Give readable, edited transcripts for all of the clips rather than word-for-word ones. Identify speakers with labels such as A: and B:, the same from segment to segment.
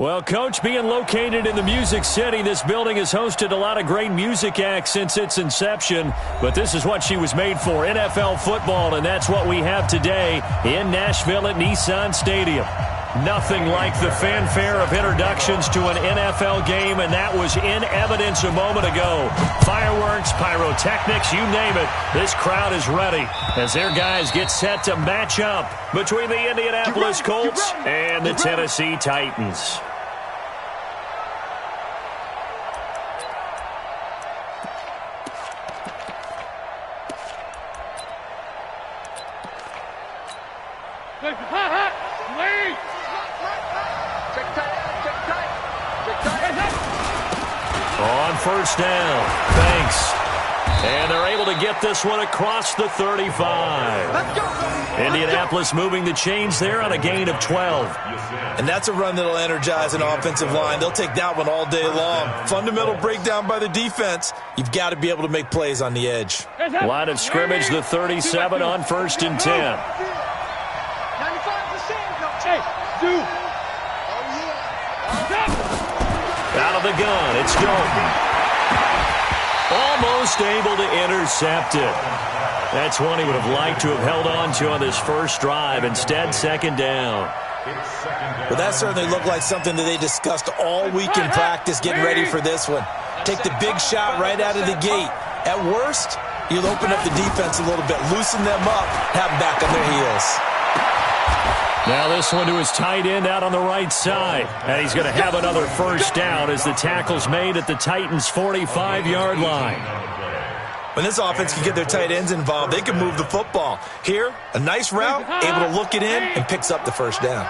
A: Well, Coach, being located in the Music City, this building has hosted a lot of great music acts since its inception, but this is what she was made for, NFL football, and that's what we have today in Nashville at Nissan Stadium. Nothing like the fanfare of introductions to an NFL game, and that was in evidence a moment ago. Fireworks, pyrotechnics, you name it. This crowd is ready as their guys get set to match up between the Indianapolis Colts and the Tennessee Titans. On first down, thanks. And they're able to get this one across the 35. Indianapolis moving the chains there on a gain of 12.
B: And that's a run that'll energize an offensive line. They'll take that one all day long. Fundamental breakdown by the defense. You've got to be able to make plays on the edge.
A: Line of scrimmage, the 37 on 1st and 10. Out of the gun, it's Dalton. Almost able to intercept it. That's one he would have liked to have held on to on this first drive. Instead, second down.
B: Well, that certainly looked like something that they discussed all week in practice getting ready for this one. Take the big shot right out of the gate. At worst, you'll open up the defense a little bit, loosen them up, have them back on their heels.
A: Now this one to his tight end out on the right side. And he's going to have another first down as the tackle's made at the Titans' 45-yard line.
B: When this offense can get their tight ends involved, they can move the football. Here, a nice route, able to look it in, and picks up the first down.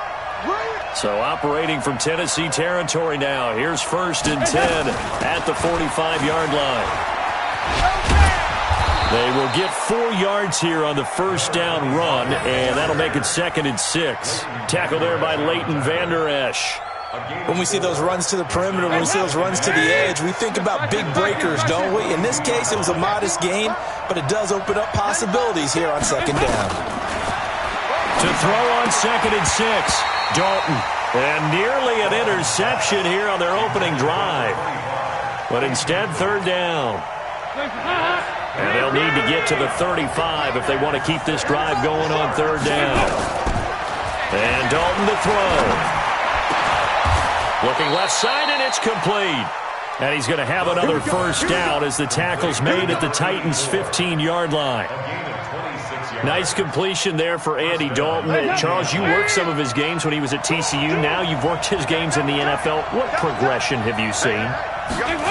A: So operating from Tennessee territory now. Here's 1st and 10 at the 45-yard line. They will get 4 yards here on the first down run, and that'll make it 2nd and 6. Tackle there by Leighton Vander Esch.
B: When we see those runs to the perimeter, when we see those runs to the edge, we think about big breakers, don't we? In this case, it was a modest gain, but it does open up possibilities here on 2nd down.
A: To throw on 2nd and 6, Dalton. And nearly an interception here on their opening drive. But instead, 3rd down. And they'll need to get to the 35 if they want to keep this drive going on 3rd down. And Dalton to throw. Looking left side, and it's complete. And he's going to have another first down as the tackle's made at the Titans' 15-yard line. Nice completion there for Andy Dalton. Charles, you worked some of his games when he was at TCU. Now you've worked his games in the NFL. What progression have you seen?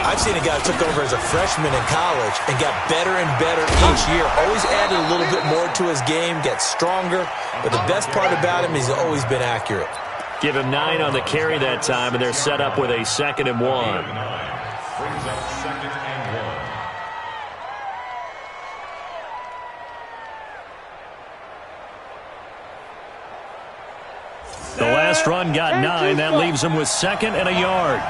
B: I've seen a guy who took over as a freshman in college and got better and better each year. Always added a little bit more to his game, gets stronger. But the best part about him is he's always been accurate.
A: Give him 9 on the carry that time, and they're set up with a 2nd and 1. The last run got 9. That leaves him with 2nd and a yard.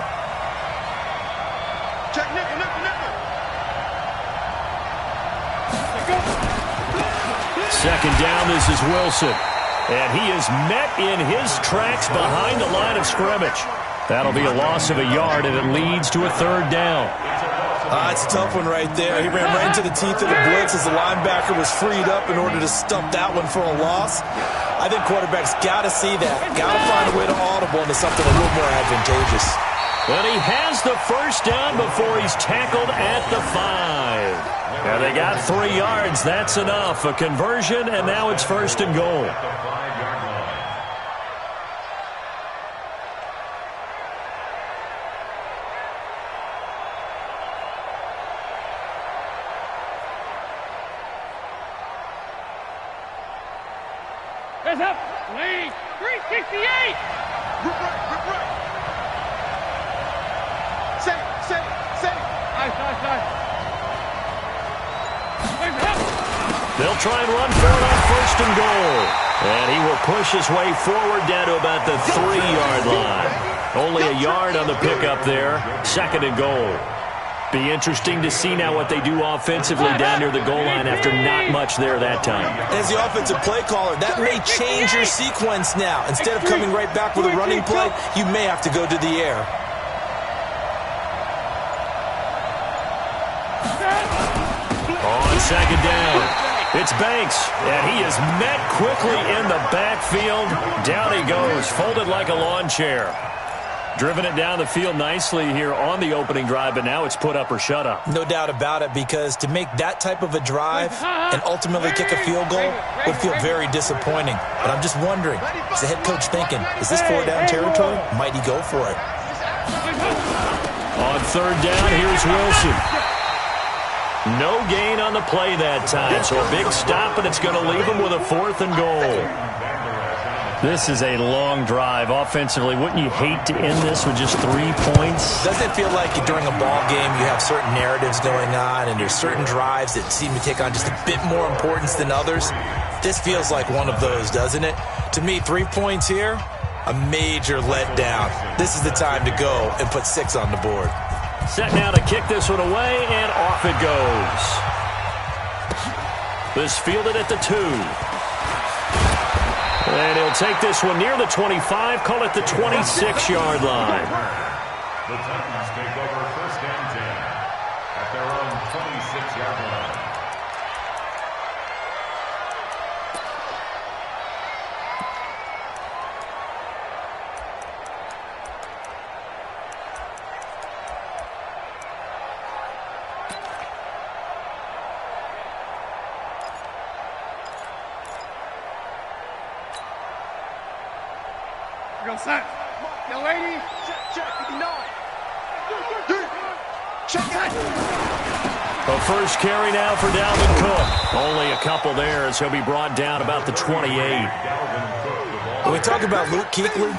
A: Second down, this is Wilson. And he is met in his tracks behind the line of scrimmage. That'll be a loss of a yard, and it leads to a 3rd down.
B: It's a tough one right there. He ran right into the teeth of the blitz as the linebacker was freed up in order to stump that one for a loss. I think quarterbacks got to see that. Got to find a way to audible into something a little more advantageous.
A: And he has the first down before he's tackled at the 5. And they got 3 yards. That's enough. A conversion, and now it's 1st and goal.
C: Heads up, lead, 368. Rip right. Say. Nice.
A: They'll try and run for it on 1st and goal. And he will push his way forward down to about the 3-yard line. Only a yard on the pickup there. 2nd and goal. Be interesting to see now what they do offensively down near the goal line after not much there that time.
B: As the offensive play caller, that may change your sequence now. Instead of coming right back with a running play, you may have to go to the air.
A: On second down, it's Banks, and he is met quickly in the backfield. Down he goes, folded like a lawn chair. Driven it down the field nicely here on the opening drive, but now it's put up or shut up.
B: No doubt about it, because to make that type of a drive and ultimately kick a field goal would feel very disappointing. But I'm just wondering, is the head coach thinking, is this 4-down territory? Might he go for it?
A: On third down, here's Wilson. No gain on the play that time, so a big stop, and it's going to leave him with a 4th and goal. This is a long drive. Offensively, wouldn't you hate to end this with just 3 points?
B: Doesn't it feel like during a ball game you have certain narratives going on and there's certain drives that seem to take on just a bit more importance than others? This feels like one of those, doesn't it? To me, 3 points here, a major letdown. This is the time to go and put 6 on the board.
A: Set now to kick this one away, and off it goes. This fielded at the 2. And he'll take this one near the 25, call it the 26-yard line.
D: The Titans take over 1st and 10 at their own 26-yard line.
C: Yo, lady. Check, 59. Check it.
A: The first carry now for Dalvin Cook. Only a couple there as he'll be brought down about the 28.
B: When we talk about Luke Kuechly,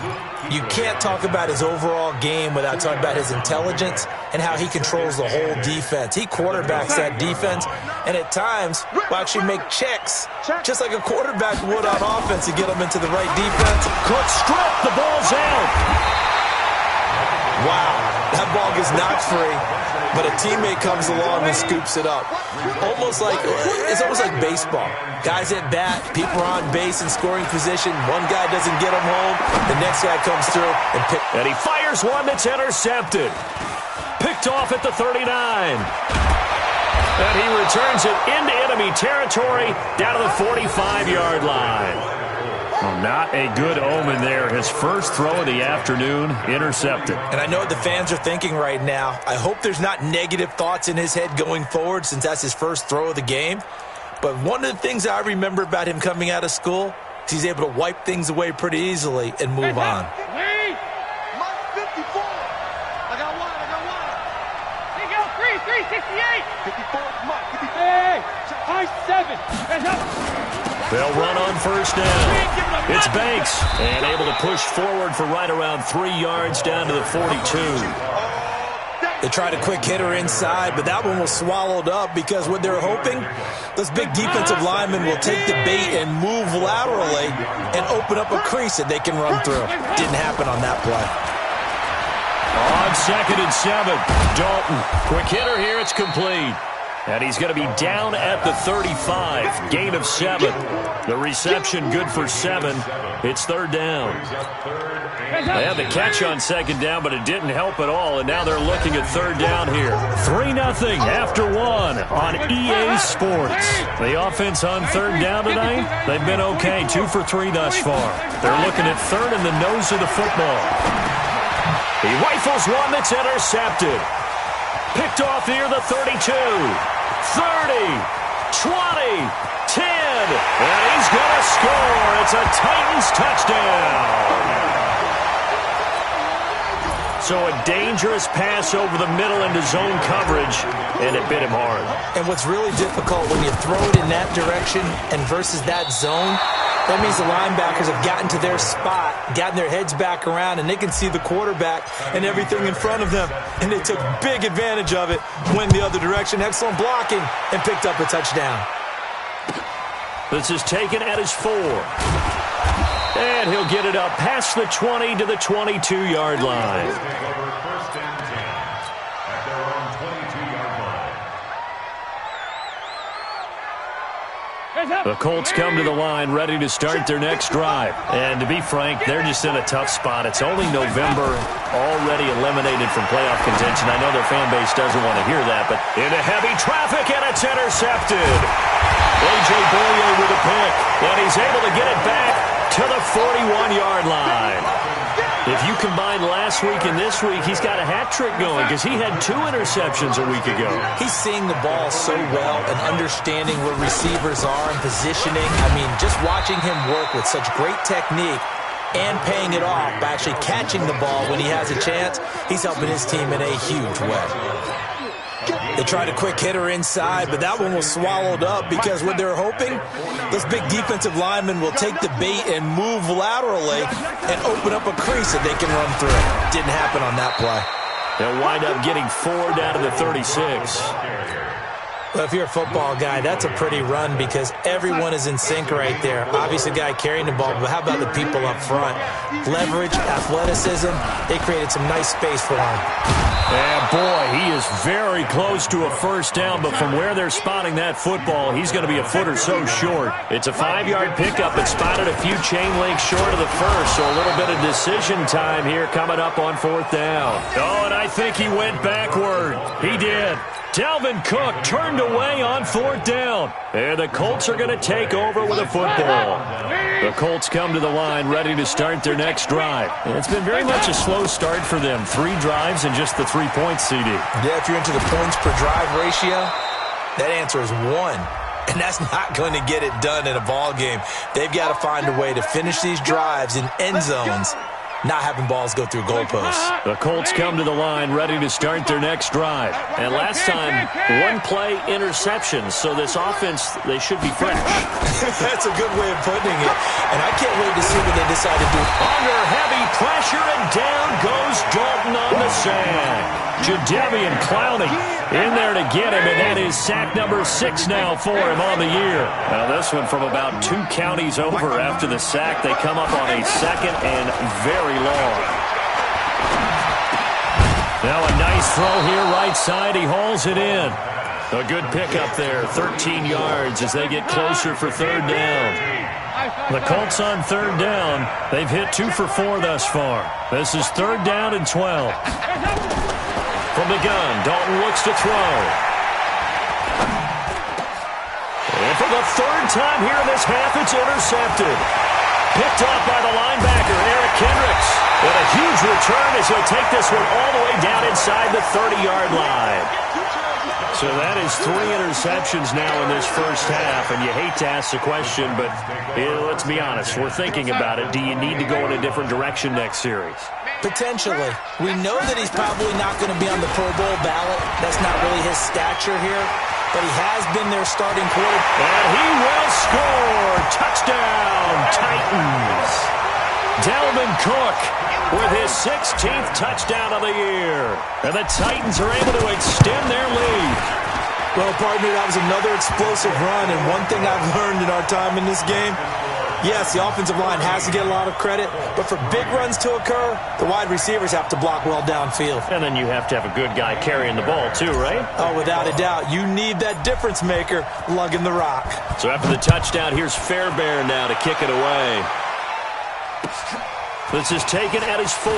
B: you can't talk about his overall game without talking about his intelligence and how he controls the whole defense. He quarterbacks that defense, and at times will actually make checks, just like a quarterback would on offense to get them into the right defense.
A: Cook stripped. The ball's out.
B: Wow, that ball gets knocked free, but a teammate comes along and scoops it up. It's almost like baseball. Guys at bat, people are on base in scoring position. One guy doesn't get them home, the next guy comes through and picks.
A: And he fires one that's intercepted. Picked off at the 39. And he returns it into enemy territory down to the 45-yard line. Well, not a good omen there. His first throw of the afternoon intercepted.
B: And I know what the fans are thinking right now. I hope there's not negative thoughts in his head going forward since that's his first throw of the game. But one of the things I remember about him coming out of school is he's able to wipe things away pretty easily and move on.
C: Lead. Mike 54. I got one. Here you go. 368. 54. Mike. Hey. High 7. Heads up.
A: They'll run on first down. It's Banks, and able to push forward for right around 3 yards down to the 42.
B: They tried a quick hitter inside, but that one was swallowed up because what they're hoping, those big defensive linemen will take the bait and move laterally and open up a crease that they can run through. Didn't happen on that play.
A: On 2nd and 7, Dalton. Quick hitter here, it's complete. And he's going to be down at the 35. Gain of 7. The reception good for 7. It's 3rd down. They had the catch on 2nd down, but it didn't help at all. And now they're looking at 3rd down here. 3-0 after 1 on EA Sports. The offense on 3rd down tonight, they've been okay. 2 for 3 thus far. They're looking at 3rd in the nose of the football. He rifles one that's intercepted. Picked off near the 32, 30, 20, 10, and he's going to score. It's a Titans touchdown. So a dangerous pass over the middle into zone coverage, and it bit him hard.
B: And what's really difficult when you throw it in that direction and versus that zone, that means the linebackers have gotten to their spot, gotten their heads back around, and they can see the quarterback and everything in front of them. And they took big advantage of it, went the other direction, excellent blocking, and picked up a touchdown.
A: This is taken at his 4. And he'll get it up past the 20 to the 22-yard line. The Colts come to the line ready to start their next drive. And to be frank, they're just in a tough spot. It's only November, already eliminated from playoff contention. I know their fan base doesn't want to hear that, but into heavy traffic, and it's intercepted. A.J. Boyer with a pick, and he's able to get it back to the 41-yard line. If you combine last week and this week, he's got a hat trick going because he had 2 interceptions a week ago.
B: He's seeing the ball so well and understanding where receivers are and positioning. I mean, just watching him work with such great technique and paying it off by actually catching the ball when he has a chance, he's helping his team in a huge way. They tried a quick hitter inside, but that one was swallowed up because what they're hoping, those big defensive linemen will take the bait and move laterally and open up a crease that they can run through. Didn't happen on that play.
A: They'll wind up getting 4 down to the 36.
B: Well, if you're a football guy, that's a pretty run because everyone is in sync right there. Obviously, the guy carrying the ball, but how about the people up front? Leverage, athleticism, they created some nice space for him.
A: And boy, he is very close to a first down, but from where they're spotting that football, he's going to be a foot or so short. It's a 5-yard pickup. It spotted a few chain links short of the first, so a little bit of decision time here coming up on 4th down. Oh, and I think he went backward. He did. Dalvin Cook turned away on 4th down. And the Colts are going to take over with a football. The Colts come to the line ready to start their next drive. And it's been very much a slow start for them. 3 drives and just the 3 points, CD.
B: Yeah, if you're into the points per drive ratio, that answer is 1. And that's not going to get it done in a ball game. They've got to find a way to finish these drives in end zones, not having balls go through goalposts.
A: The Colts come to the line ready to start their next drive. And last time, 1-play interceptions. So this offense, they should be fresh.
B: That's a good way of putting it. And I can't wait to see what they decide to do.
A: Under heavy pressure, and down goes Dalton on the sack. Jadeveon Clowney in there to get him, and that is sack number 6 now for him on the year. Now this one from about 2 counties over after the sack. They come up on a 2nd and very long. Now a nice throw here right side. He hauls it in. A good pickup there, 13 yards as they get closer for 3rd down. The Colts on 3rd down. They've hit 2 for 4 thus far. This is 3rd down and 12. From the gun, Dalton looks to throw. And for the 3rd time here in this half, it's intercepted. Picked off by the linebacker, Eric Kendricks. And a huge return as he'll take this one all the way down inside the 30-yard line. So that is 3 interceptions now in this first half, and you hate to ask the question, but let's be honest, we're thinking about it. Do you need to go in a different direction next series?
B: Potentially. We know that he's probably not going to be on the Pro Bowl ballot. That's not really his stature here, but he has been their starting quarterback.
A: And he will score. Touchdown, Titans. Dalvin Cook with his 16th touchdown of the year. And the Titans are able to extend their lead.
B: Well, partner, that was another explosive run, and one thing I've learned in our time in this game, yes, the offensive line has to get a lot of credit, but for big runs to occur, the wide receivers have to block well downfield.
A: And then you have to have a good guy carrying the ball too, right?
B: Oh, without a doubt. You need that difference maker lugging the rock.
A: So after the touchdown, here's Fairbairn now to kick it away. This is taken at his 4.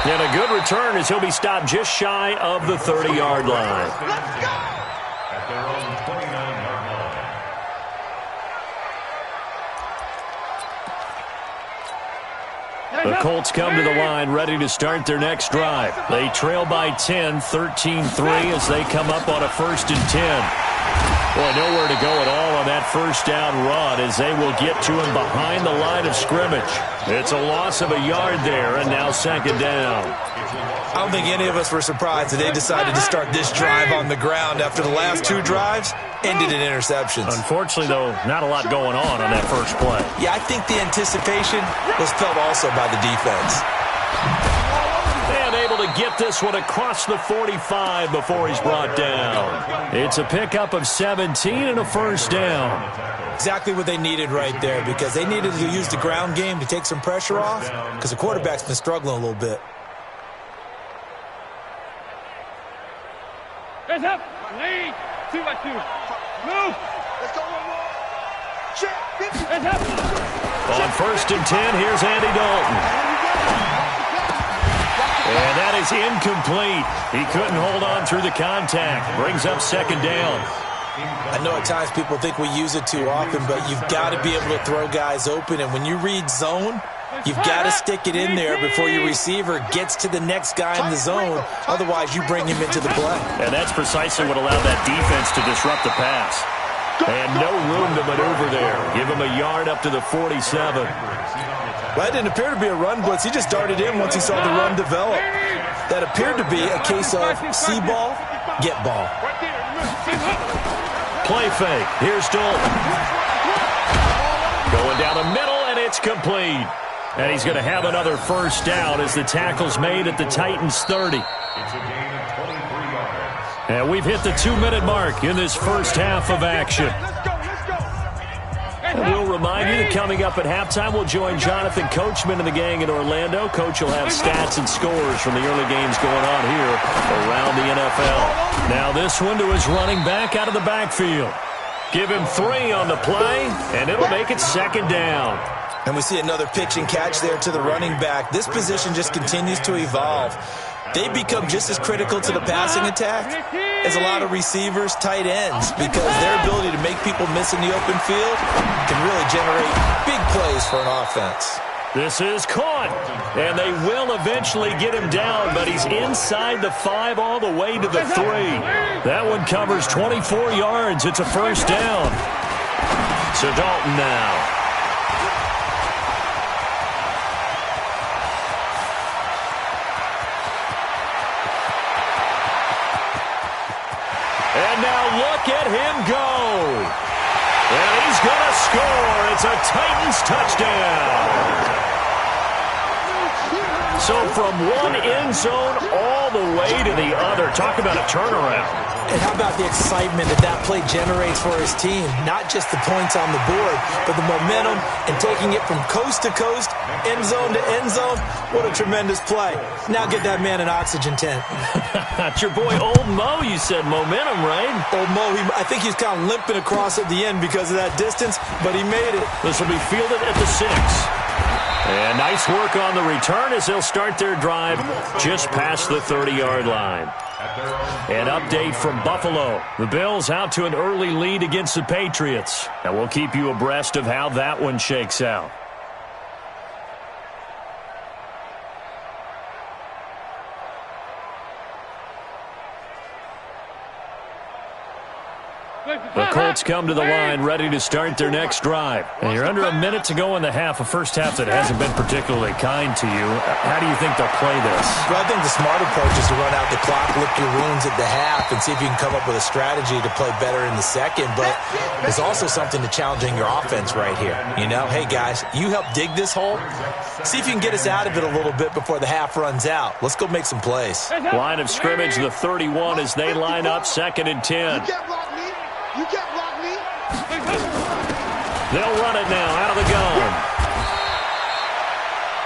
A: And a good return as he'll be stopped just shy of the 30-yard line.
D: Let's go! At their own 29-yard line.
A: The Colts come to the line ready to start their next drive. They trail by 10, 13-3 as they come up on a 1st and 10. Boy, nowhere to go at all on that first down run as they will get to him behind the line of scrimmage. It's a loss of a yard there, and now 2nd down.
B: I don't think any of us were surprised that they decided to start this drive on the ground after the last 2 drives ended in interceptions.
A: Unfortunately, though, not a lot going on that first play.
B: Yeah, I think the anticipation was felt also by the defense.
A: And able to get this one across the 45 before he's brought down. It's a pickup of 17 and a 1st down.
B: Exactly what they needed right there because they needed to use the ground game to take some pressure off because the quarterback's been struggling a little bit.
C: Hands up. Lead. 2 by 2. Move. Let's go one more. Check.
A: On 1st and 10, here's Andy Dalton. And that is incomplete. He couldn't hold on through the contact. Brings up 2nd down.
B: I know at times people think we use it too often, but you've got to be able to throw guys open. And when you read zone, you've got to stick it in there before your receiver gets to the next guy in the zone. Otherwise, you bring him into the play.
A: And that's precisely what allowed that defense to disrupt the pass. And no room to maneuver there. Give him a yard up to the 47.
B: Well, that didn't appear to be a run blitz. He just darted in once he saw the run develop. That appeared to be a case of see ball, get ball.
A: Play fake. Here's Dalton. Going down the middle, and it's complete. And he's going to have another 1st down as the tackle's made at the Titans' 30.
D: It's a gain of 23 yards.
A: And we've hit the 2-minute mark in this first half of action. And we'll remind you that coming up at halftime, we'll join Jonathan Coachman and the gang in Orlando. Coach will have stats and scores from the early games going on here around the NFL. Now this one to his running back out of the backfield. Give him 3 on the play, and it'll make it 2nd down.
B: And we see another pitch and catch there to the running back. This position just continues to evolve. They become just as critical to the passing attack as a lot of receivers, tight ends, because their ability to make people miss in the open field can really generate big plays for an offense.
A: This is caught, and they will eventually get him down, but he's inside the 5 all the way to the 3. That one covers 24 yards. It's a 1st down. So Dalton now. And now look at him go. And he's going to score. It's a Titans touchdown. So from one end zone all the way to the other. Talk about a turnaround.
B: And how about the excitement that play generates for his team? Not just the points on the board, but the momentum and taking it from coast to coast, end zone to end zone. What a tremendous play. Now get that man an oxygen tent.
A: That's your boy Old Mo, you said. Momentum, right?
B: Old Mo, I think he's kind of limping across at the end because of that distance, but he made it.
A: This will be fielded at the 6. And nice work on the return as they'll start their drive just past the 30-yard line. An update from Buffalo. The Bills out to an early lead against the Patriots. And we'll keep you abreast of how that one shakes out. The Colts come to the line ready to start their next drive. And you're under a minute to go in the half, a first half that hasn't been particularly kind to you. How do you think they'll play this?
B: Well, I think the smart approach is to run out the clock, lick your wounds at the half, and see if you can come up with a strategy to play better in the second. But there's also something to challenging your offense right here. You know, hey, guys, you help dig this hole. See if you can get us out of it a little bit before the half runs out. Let's go make some plays.
A: Line of scrimmage, the 31 as they line up, 2nd and 10.
C: You can't block me.
A: They'll run it now out of the gun.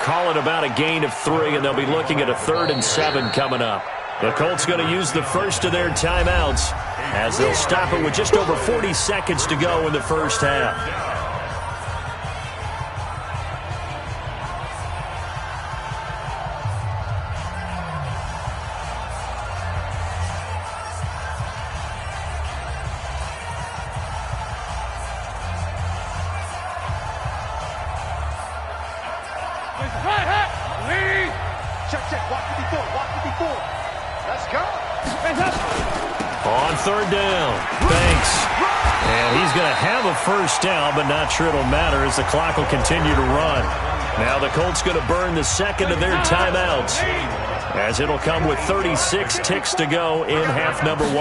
A: Call it about a gain of 3, and they'll be looking at a 3rd and 7 coming up. The Colts going to use the first of their timeouts as they'll stop it with just over 40 seconds to go in the first half. On 3rd down, Banks. And he's going to have a first down, but not sure it'll matter as the clock will continue to run. Now the Colts going to burn the second of their timeouts as it'll come with 36 ticks to go in half number 1.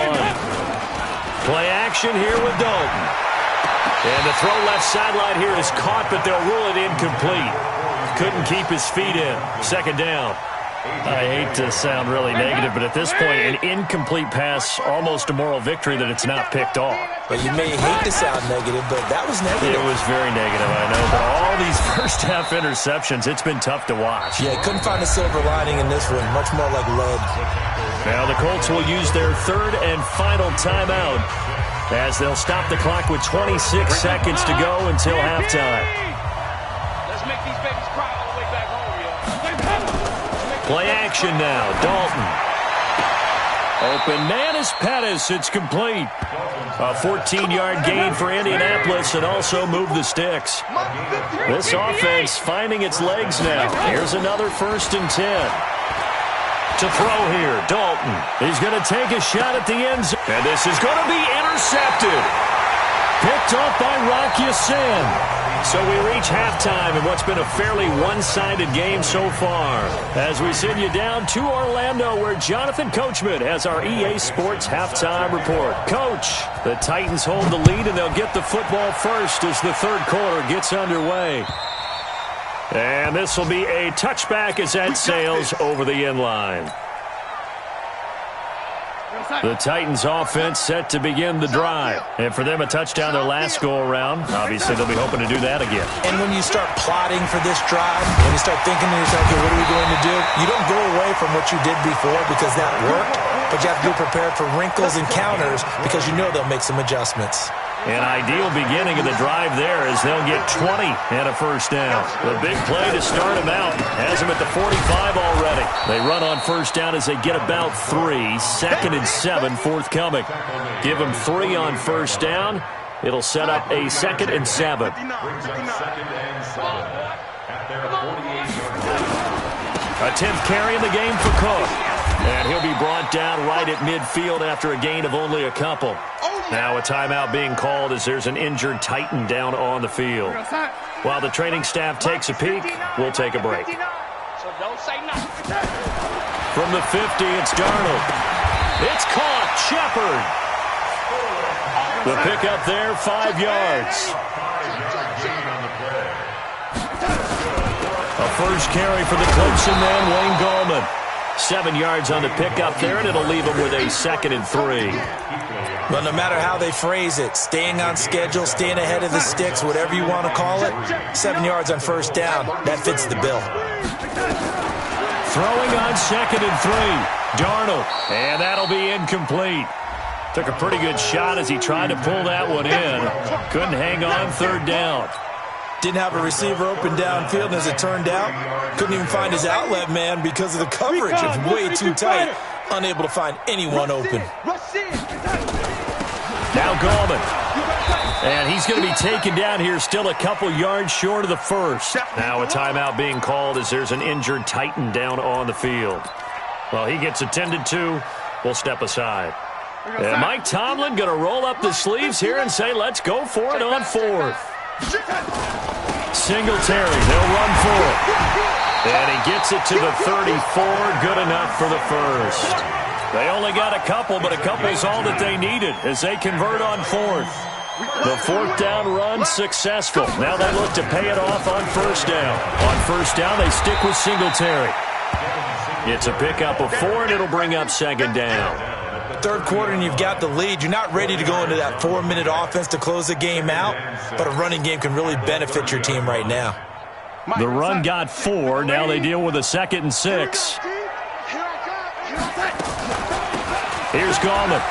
A: Play action here with Dalton. And the throw left sideline here is caught, but they'll rule it incomplete. Couldn't keep his feet in. 2nd down. I hate to sound really negative, but at this point, an incomplete pass, almost a moral victory that it's not picked off.
B: But you may hate to sound negative, but that was negative.
A: It was very negative, I know. But all these first-half interceptions, it's been tough to watch.
B: Yeah, couldn't find a silver lining in this one. Much more like lead.
A: Now the Colts will use their 3rd and final timeout as they'll stop the clock with 26 seconds to go until halftime.
C: Let's make these babies cry all the way back home, yo.
A: Play action now. Dalton. Open man is Pettis. It's complete. A 14-yard gain for Indianapolis and also move the sticks. This offense finding its legs now. Here's another 1st and 10. To throw here, Dalton. He's going to take a shot at the end zone. And this is going to be intercepted. Picked off by Rock Ya-Sin. So we reach halftime in what's been a fairly one-sided game so far. As we send you down to Orlando, where Jonathan Coachman has our EA Sports halftime report. Coach, the Titans hold the lead, and they'll get the football first as the third quarter gets underway. And this will be a touchback as that sails over the end line. The Titans offense set to begin the drive. And for them, a touchdown their last go-around. Obviously, they'll be hoping to do that again.
B: And when you start plotting for this drive, when you start thinking to yourself, okay, what are we going to do? You don't go away from what you did before because that worked, but you have to be prepared for wrinkles and counters because you know they'll make some adjustments.
A: An ideal beginning of the drive there as they'll get 20 and a first down. The big play to start them out has them at the 45 already. They run on first down as they get about 3. 2nd and 7 forthcoming. Give them 3 on first down. It'll set up a 2nd and 7. A 10th carry in the game for Cook. And he'll be brought down right at midfield after a gain of only a couple. Now a timeout being called as there's an injured Titan down on the field. While the training staff takes a peek, we'll take a break.
C: So don't say nothing.
A: From the 50, it's Darnold. It's caught. Shepard. The pickup there, 5 yards. A first carry for the Clemson man, Wayne Gallman. 7 yards on the pickup there, and it'll leave him with a 2nd and 3.
B: But no matter how they phrase it, staying on schedule, staying ahead of the sticks, whatever you want to call it, 7 yards on first down, that fits the bill.
A: Throwing on 2nd and 3. Darnold, and that'll be incomplete. Took a pretty good shot as he tried to pull that one in. Couldn't hang on 3rd down.
B: Didn't have a receiver open downfield, and as it turned out, couldn't even find his outlet man because of the coverage. It's way too tight, unable to find anyone open.
A: Now Gallman. And he's going to be taken down here still a couple yards short of the first. Now a timeout being called as there's an injured Titan down on the field. Well, he gets attended to. We'll step aside. And Mike Tomlin going to roll up the sleeves here and say, let's go for it on 4th. Singletary, they'll run for it. And he gets it to the 34, good enough for the first. They only got a couple, but a couple's all that they needed as they convert on 4th. The 4th down run successful. Now they look to pay it off on first down. On first down, they stick with Singletary. It's a pickup of 4, and it'll bring up 2nd down.
B: 3rd quarter and you've got the lead. You're not ready to go into that 4-minute offense to close the game out, but a running game can really benefit your team right now.
A: The run got 4. Now they deal with a 2nd and 6. Here's Gallman.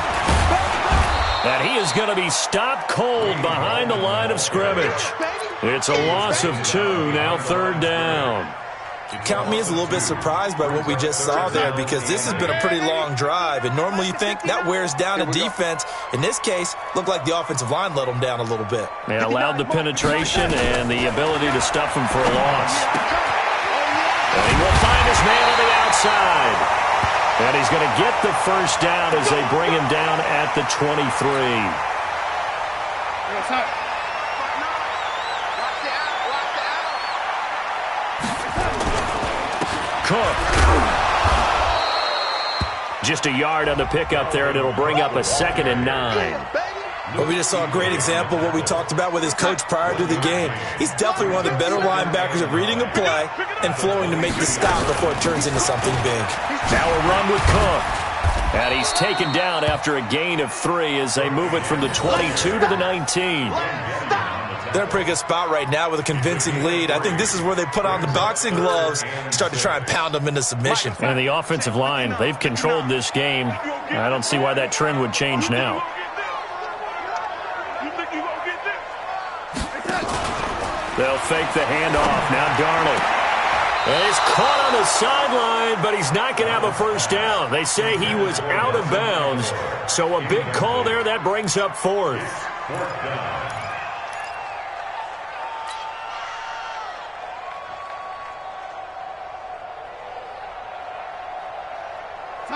A: And he is going to be stopped cold behind the line of scrimmage. It's a loss of 2, now 3rd down.
B: Count me as a little bit surprised by what we just saw there because this has been a pretty long drive, and normally you think that wears down a defense. In this case, looked like the offensive line let them down a little bit.
A: They allowed the penetration and the ability to stuff them for a loss. And he will find his man on the outside. And he's going to get the first down as they bring him down at the 23. Cook. Just a yard on the pickup there, and it'll bring up a 2nd and 9.
B: Well, we just saw a great example of what we talked about with his coach prior to the game. He's definitely one of the better linebackers at reading a play and flowing to make the stop before it turns into something big.
A: Now a run with Cook. And he's taken down after a gain of 3 as they move it from the 22 to the 19.
B: They're in a pretty good spot right now with a convincing lead. I think this is where they put on the boxing gloves, start to try and pound them into submission.
A: And the offensive line, they've controlled this game. I don't see why that trend would change now. They'll fake the handoff. Now Darnold. And he's caught on the sideline, but he's not going to have a first down. They say he was out of bounds, so a big call there. That brings up fourth.
D: Fourth down.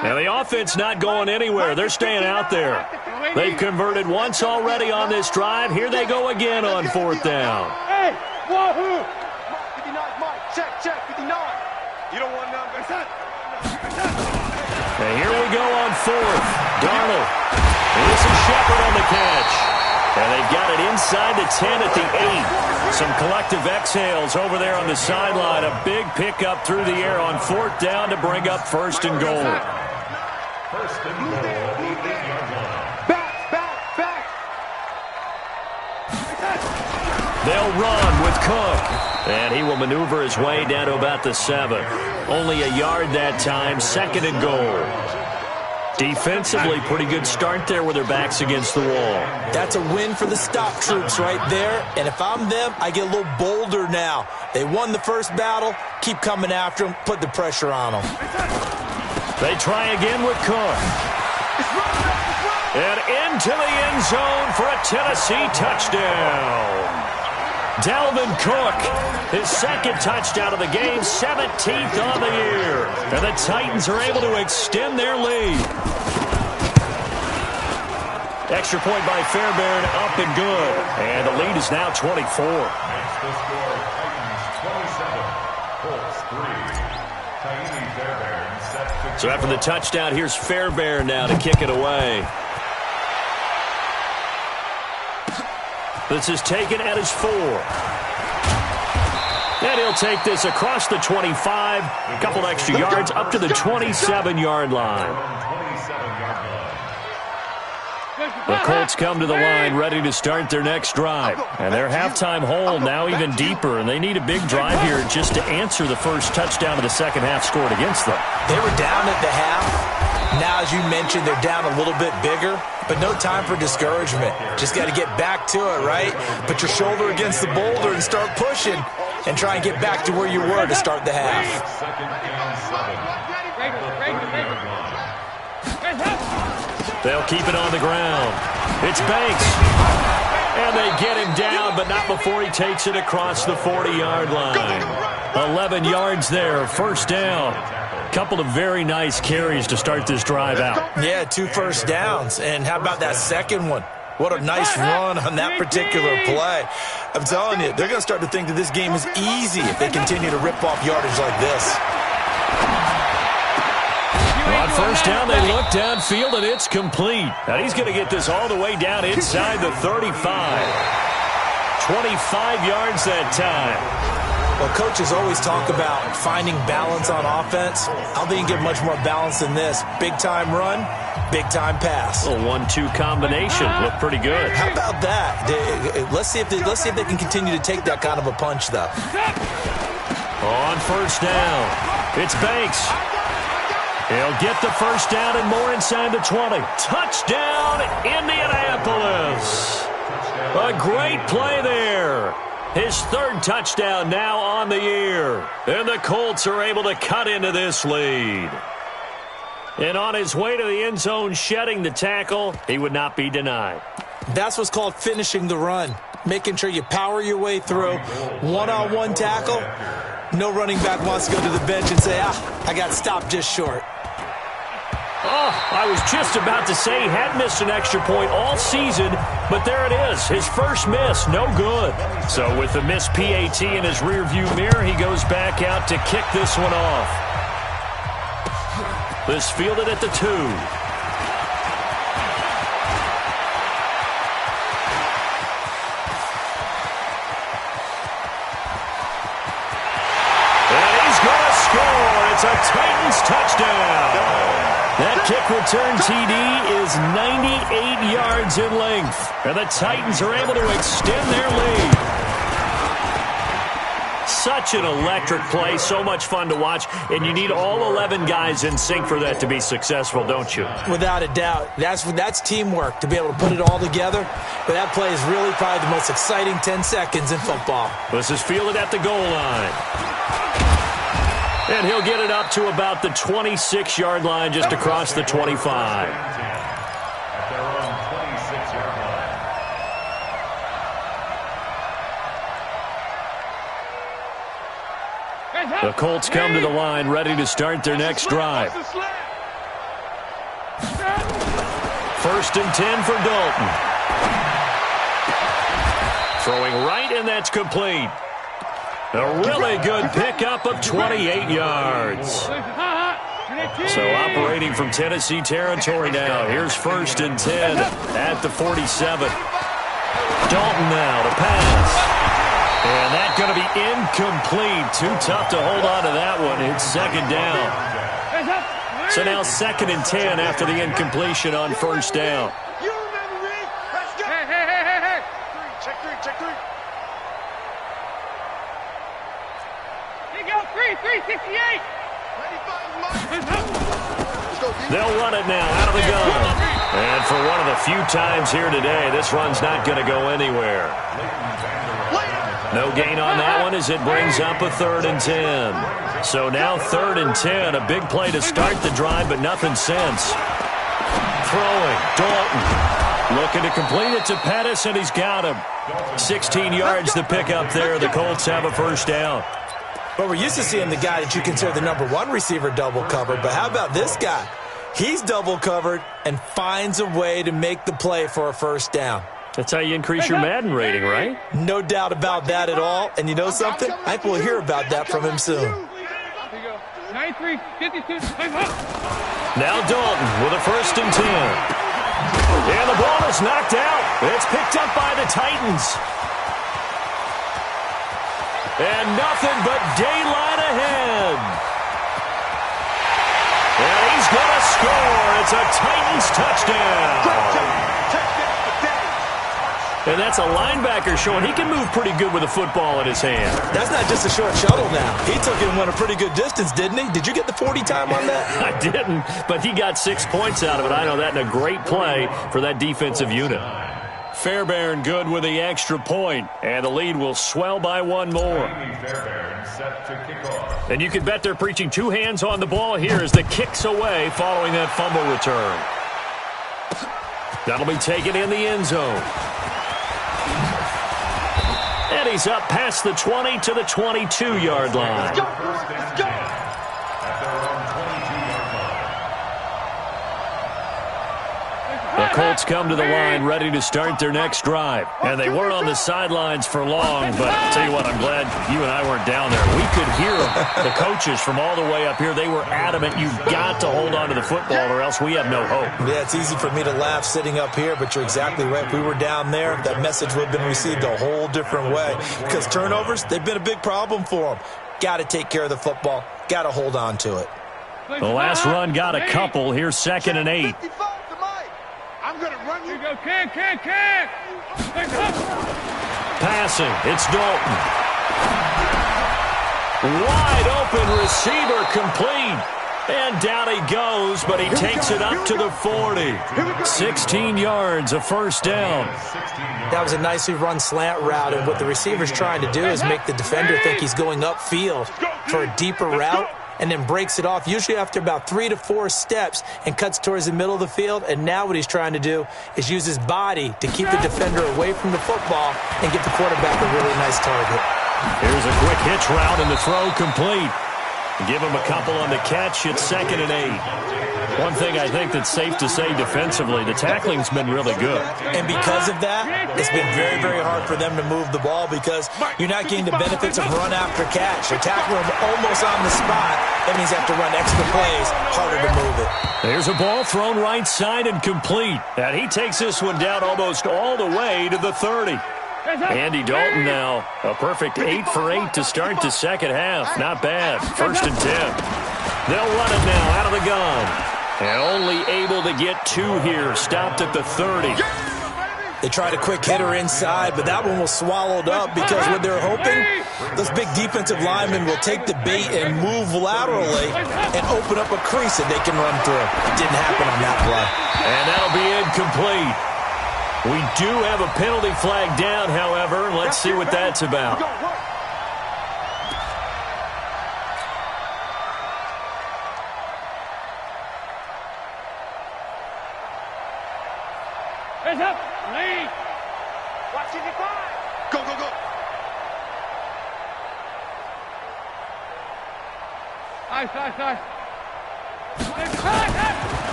A: Now the offense not going anywhere. They're staying out there. They've converted once already on this drive. Here they go again on fourth down.
C: Hey, wahoo! 59, Mike. Check, 59. You don't want number.
A: And here we go on fourth. Darnold. And this is Shepard on the catch. And they've got it inside the 10 at the 8. Some collective exhales over there on the sideline. A big pickup through the air on fourth down to bring up first and goal.
D: First and goal, the 8-yard line.
C: Back.
A: They'll run with Cook. And he will maneuver his way down to about the 7. Only a yard that time, second and goal. Defensively, pretty good start there with their backs against the wall.
B: That's a win for the stop troops right there. And if I'm them, I get a little bolder now. They won the first battle. Keep coming after them. Put the pressure on them.
A: They try again with Cook. And into the end zone for a Tennessee touchdown. Dalvin Cook, his second touchdown of the game, 17th on the year. And the Titans are able to extend their lead. Extra point by Fairbairn, up and good. And the lead is now 24.
D: Makes the score Titans 27, Colts 3. Taimi Fairbairn set to...
A: So after the touchdown, here's Fairbairn now to kick it away. This is taken at his 4. And he'll take this across the 25. A couple extra yards up to the 27-yard line. The Colts come to the line ready to start their next drive. And their halftime hole now even deeper. And they need a big drive here just to answer the first touchdown of the second half scored against them.
B: They were down at the half. Now, as you mentioned, they're down a little bit bigger, but no time for discouragement. Just got to get back to it, right? Put your shoulder against the boulder and start pushing and try and get back to where you were to start the half.
A: They'll keep it on the ground. It's Banks. And they get him down, but not before he takes it across the 40-yard line. 11 yards there, first down. Couple of very nice carries to start this drive out.
B: Yeah, 2 first downs. And how about that second one? What a nice run on that particular play. I'm telling you, they're going to start to think that this game is easy if they continue to rip off yardage like this.
A: On first down, they look downfield, and it's complete. And he's going to get this all the way down inside the 35. 25 yards that time.
B: Well, coaches always talk about finding balance on offense. I don't think you get much more balance than this. Big-time run, big-time pass.
A: A 1-2 combination. Looked pretty good.
B: How about that? Let's see if they can continue to take that kind of a punch, though.
A: On first down, it's Banks. He'll get the first down and more inside the 20. Touchdown, Indianapolis. A great play there. His third touchdown now on the year. And the Colts are able to cut into this lead. And on his way to the end zone, shedding the tackle, he would not be denied.
B: That's what's called finishing the run. Making sure you power your way through. One-on-one tackle. No running back wants to go to the bench and say, I got stopped just short.
A: Oh, I was just about to say he had missed an extra point all season, but there it is. His first miss, no good. So with the missed PAT in his rearview mirror, he goes back out to kick this one off. This fielded at the 2. And he's going to score. It's a Titans touchdown. That kick return TD is 98 yards in length. And the Titans are able to extend their lead. Such such an electric play, so much fun to watch, and you need all 11 guys in sync for that to be successful, don't you?
B: Without a doubt. That's teamwork, to be able to put it all together. But that play is really probably the most exciting 10 seconds in football.
A: This is fielded at the goal line. And he'll get it up to about the 26-yard line, just across the 25.
D: At their own 26-yard line.
A: The Colts come to the line, ready to start their next drive. 1st and 10 for Dalton. Throwing right, and that's complete. A really good pickup of 28 yards. So operating from Tennessee territory now. Here's 1st and 10 at the 47. Dalton now to pass. And that's going to be incomplete. Too tough to hold on to that one. It's 2nd down. So now 2nd and 10 after the incompletion on 1st down.
C: You remember me? Let's go. Hey. Check three. Here you go, 368.
A: They'll run it now out of the gun. And for one of the few times here today, this run's not going to go anywhere. No gain on that one as it brings up a 3rd and 10. So now 3rd and 10, a big play to start the drive, but nothing since. Throwing, Dalton. Looking to complete it to Pettis, and he's got him. 16 yards to pick up there. The Colts have a 1st down.
B: But we're used to seeing the guy that you consider the number 1 receiver double covered. But how about this guy? He's double covered and finds a way to make the play for a 1st down.
A: That's how you increase your Madden rating, right?
B: No doubt about that at all. And you know something? I think we'll hear about that from him soon.
C: 93, 52.
A: Now Dalton with a 1st and 10. And the ball is knocked out. It's picked up by the Titans. And nothing but daylight ahead. And he's going to score. It's a Titans touchdown. And that's a linebacker showing he can move pretty good with a football in his hand.
B: That's not just a short shuttle now. He took it and went a pretty good distance, didn't he? Did you get the 40 time on that?
A: I didn't, but he got 6 points out of it. I know that, and a great play for that defensive unit. Fairbairn good with the extra point, and the lead will swell by one more. And you can bet they're preaching 2 hands on the ball here as the kick's away following that fumble return. That'll be taken in the end zone. And he's up past the 20 to the 22-yard line.
C: Let's go.
A: The Colts come to the line ready to start their next drive. And they weren't on the sidelines for long, but I'll tell you what, I'm glad you and I weren't down there. We could hear them. The coaches from all the way up here, they were adamant, you've got to hold on to the football or else we have no hope.
B: Yeah, it's easy for me to laugh sitting up here, but you're exactly right. If we were down there, that message would have been received a whole different way. Because turnovers, they've been a big problem for them. Got to take care of the football. Got to hold on to it.
A: The last run got a couple. Here's 2nd and 8.
C: I'm going to run you. Go, can.
A: Passing, it's Dalton. Wide open receiver complete. And down he goes, but he takes it up to the 40. 16 yards, a 1st down.
B: That was a nicely run slant route, and what the receiver's trying to do is make the defender think he's going upfield for a deeper route, and then breaks it off, usually after about 3 to 4 steps, and cuts towards the middle of the field. And now what he's trying to do is use his body to keep the defender away from the football and get the quarterback a really nice target.
A: Here's a quick hitch route, and the throw complete. Give him a couple on the catch. It's 2nd and 8. One thing I think that's safe to say defensively, the tackling's been really good.
B: And because of that, it's been very, very hard for them to move the ball because you're not getting the benefits of run after catch. You're tackling them almost on the spot. That means you have to run extra plays, harder to move it.
A: There's a ball thrown right side and complete. And he takes this one down almost all the way to the 30. Andy Dalton now, a perfect 8 for 8 to start the second half. Not bad. 1st and 10. They'll run it now out of the gun. And only able to get 2 here. Stopped at the 30.
B: They tried a quick hitter inside, but that one was swallowed up because what they're hoping, those big defensive linemen will take the bait and move laterally and open up a crease that they can run through. It didn't happen on that play.
A: And that'll be incomplete. We do have a penalty flag down, however. Let's see what that's about.
C: Hands up. Lead. Watch it, go, go, go. Nice.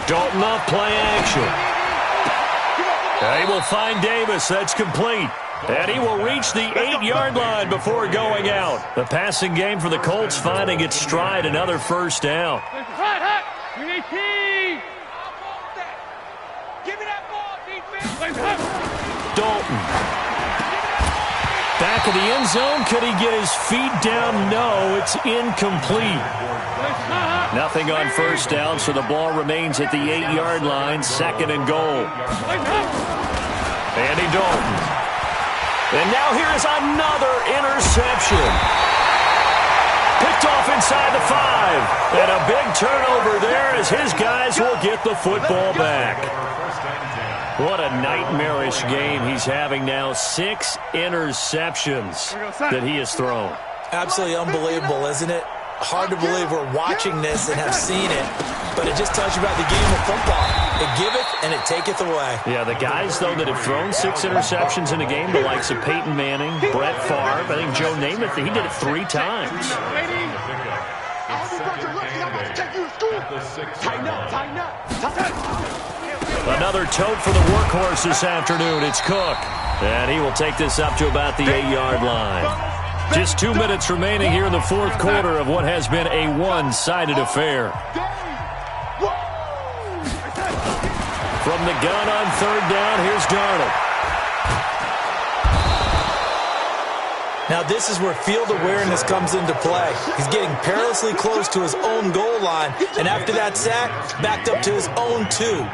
A: Dalton off play action. He will find Davis. That's complete. And he will reach the 8-yard line before going out. The passing game for the Colts finding its stride. Another first down.
C: Hot. We need team. Give me that ball, defense.
A: Dalton. Back of the end zone. Could he get his feet down? No, it's incomplete. Nothing on first down, so the ball remains at the 8-yard line. 2nd and goal. Andy Dalton. And now here is another interception. Picked off inside the 5. And a big turnover there as his guys will get the football back. What a nightmarish game he's having now. 6 interceptions that he has thrown.
B: Absolutely unbelievable, isn't it? Hard to believe we're watching this and have seen it, but it just tells you about the game of football. It giveth and it taketh away.
A: Yeah, the guys, though, that have thrown 6 interceptions in a game, the likes of Peyton Manning, Brett Favre, I think Joe Namath, he did it 3 times. Another tote for the workhorse this afternoon. It's Cook. And he will take this up to about the 8-yard line. Just 2 minutes remaining here in the 4th quarter of what has been a one-sided affair. From the gun on 3rd down, here's Darnold.
B: Now this is where field awareness comes into play. He's getting perilously close to his own goal line, and after that sack, backed up to his own 2.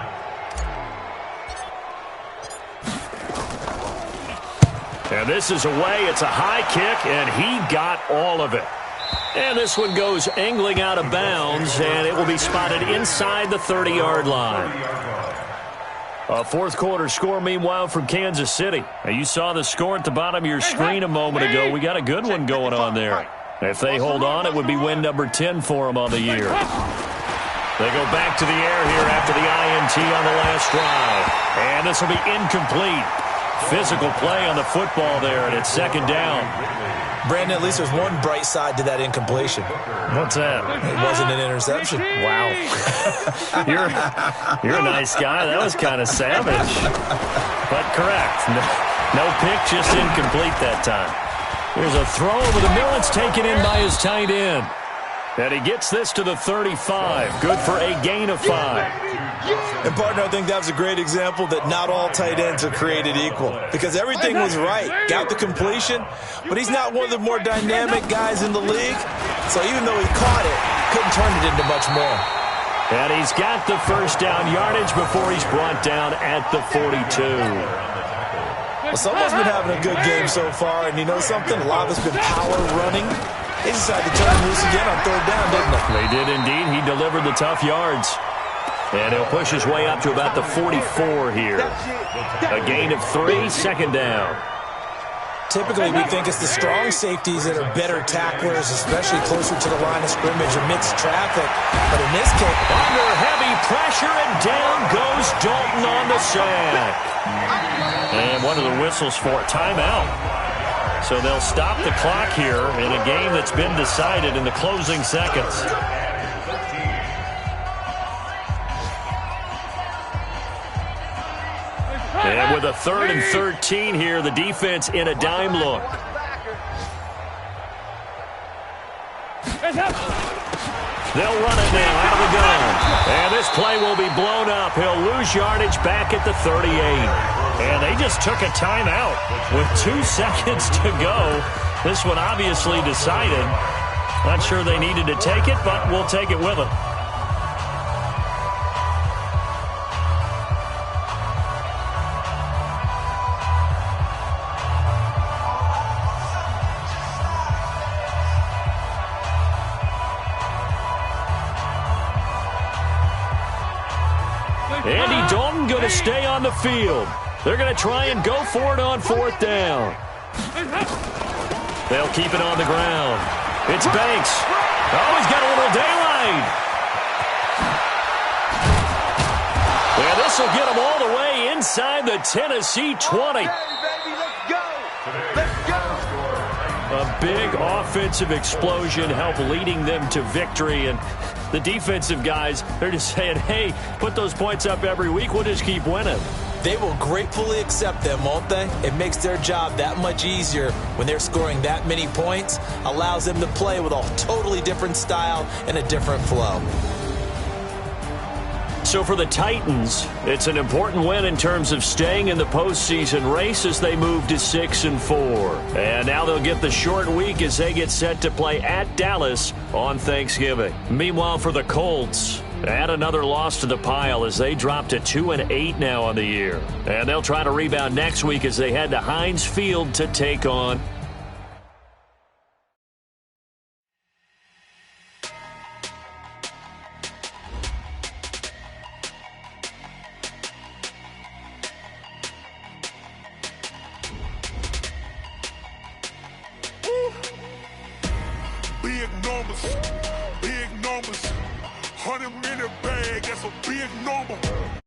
A: And this is away. It's a high kick, and he got all of it. And this one goes angling out of bounds, and it will be spotted inside the 30-yard line. A 4th quarter score, meanwhile, from Kansas City. Now, you saw the score at the bottom of your screen a moment ago. We got a good one going on there. If they hold on, it would be win number 10 for them on the year. They go back to the air here after the INT on the last drive. And this will be incomplete. Physical play on the football there, and it's 2nd down.
B: Brandon, at least there's one bright side to that incompletion.
A: What's that?
B: It wasn't an interception.
A: Wow. You're a nice guy. That was kind of savage. But correct. No pick, just incomplete that time. Here's a throw over the middle. It's taken in by his tight end. And he gets this to the 35. Good for a gain of 5.
B: And, partner, I think that was a great example that not all tight ends are created equal. Because everything was right. Got the completion, but he's not one of the more dynamic guys in the league. So even though he caught it, couldn't turn it into much more.
A: And he's got the first down yardage before he's brought down at the 42.
B: Well, someone's been having a good game so far, and you know something? A lot of it's been power running. They decided to turn him loose again on 3rd down, didn't they?
A: They did indeed. He delivered the tough yards. And he'll push his way up to about the 44 here. A gain of 3, 2nd down.
B: Typically, we think it's the strong safeties that are better tacklers, especially closer to the line of scrimmage amidst traffic. But in this case,
A: under heavy pressure, and down goes Dalton on the sack. And one of the whistles for a timeout. So they'll stop the clock here in a game that's been decided in the closing seconds. And with a 3rd and 13 here, the defense in a dime look. They'll run it now out of the gun. And this play will be blown up. He'll lose yardage back at the 38. And they just took a timeout with 2 seconds to go. This one obviously decided. Not sure they needed to take it, but we'll take it with them. stay on the field. They're going to try and go for it on fourth down. They'll keep it on the ground. It's Banks. Oh, he's got a little daylight. Yeah, this will get him all the way inside the Tennessee 20. A big offensive explosion helped leading them to victory. And the defensive guys, they're just saying, hey, put those points up every week. We'll just keep winning.
B: They will gratefully accept them, won't they? It makes their job that much easier when they're scoring that many points. Allows them to play with a totally different style and a different flow.
A: So for the Titans, it's an important win in terms of staying in the postseason race as they move to 6-4. And now they'll get the short week as they get set to play at Dallas on Thanksgiving. Meanwhile, for the Colts, add another loss to the pile as they drop to 2-8 now on the year. And they'll try to rebound next week as they head to Heinz Field to take on
E: big numbers, 100-minute bag, that's a big number.